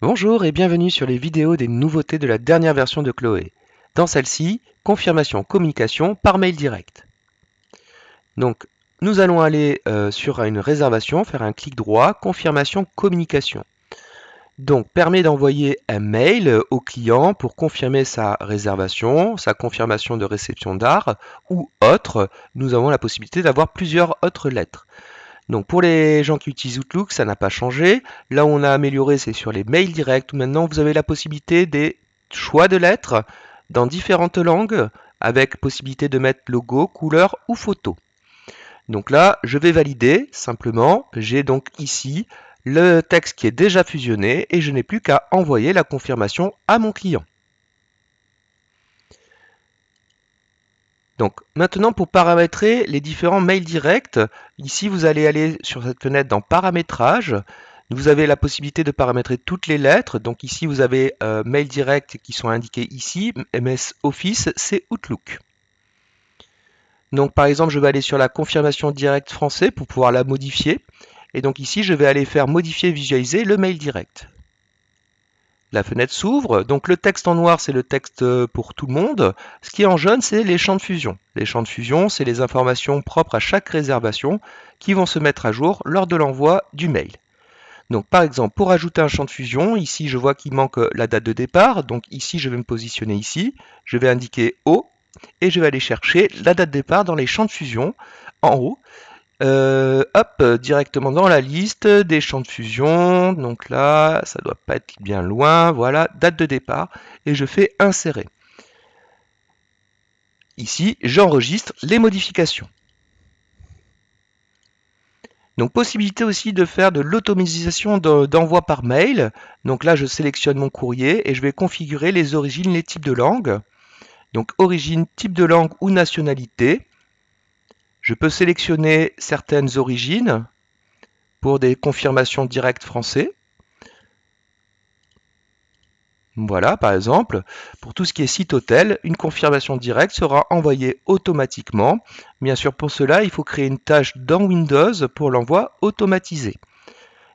Bonjour et bienvenue sur les vidéos des nouveautés de la dernière version de Chloé. Dans celle-ci, confirmation communication par mail direct. Donc, nous allons aller sur une réservation, faire un clic droit, confirmation communication. Donc, permet d'envoyer un mail au client pour confirmer sa réservation, sa confirmation de réception d'art ou autre. Nous avons la possibilité d'avoir plusieurs autres lettres. Donc pour les gens qui utilisent Outlook, ça n'a pas changé. Là où on a amélioré, c'est sur les mails directs, où maintenant vous avez la possibilité des choix de lettres dans différentes langues, avec possibilité de mettre logo, couleur ou photo. Donc là, je vais valider simplement. J'ai donc ici le texte qui est déjà fusionné et je n'ai plus qu'à envoyer la confirmation à mon client. Donc maintenant pour paramétrer les différents mails directs, ici vous allez aller sur cette fenêtre dans paramétrage. Vous avez la possibilité de paramétrer toutes les lettres. Donc ici vous avez mail direct qui sont indiqués ici, MS Office, c'est Outlook. Donc par exemple je vais aller sur la confirmation directe français pour pouvoir la modifier. Et donc ici je vais aller faire modifier, visualiser le mail direct. La fenêtre s'ouvre, donc le texte en noir c'est le texte pour tout le monde, ce qui est en jaune c'est les champs de fusion. Les champs de fusion c'est les informations propres à chaque réservation qui vont se mettre à jour lors de l'envoi du mail. Donc par exemple pour ajouter un champ de fusion, ici je vois qu'il manque la date de départ, donc ici je vais me positionner ici, je vais indiquer haut et je vais aller chercher la date de départ dans les champs de fusion en haut. Hop, directement dans la liste des champs de fusion. Donc là, ça doit pas être bien loin. Voilà, date de départ. Et je fais insérer. Ici, j'enregistre les modifications. Donc possibilité aussi de faire de l'automatisation d'envoi par mail. Donc là, je sélectionne mon courrier et je vais configurer les origines, les types de langue. Donc origine, type de langue ou nationalité. Je peux sélectionner certaines origines pour des confirmations directes français. Voilà, par exemple, pour tout ce qui est site hôtel, une confirmation directe sera envoyée automatiquement. Bien sûr, pour cela, il faut créer une tâche dans Windows pour l'envoi automatisé.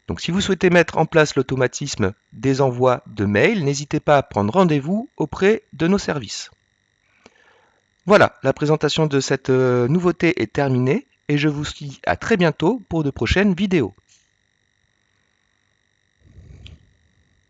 Donc, si vous souhaitez mettre en place l'automatisme des envois de mails, n'hésitez pas à prendre rendez-vous auprès de nos services. Voilà, la présentation de cette nouveauté est terminée et je vous dis à très bientôt pour de prochaines vidéos.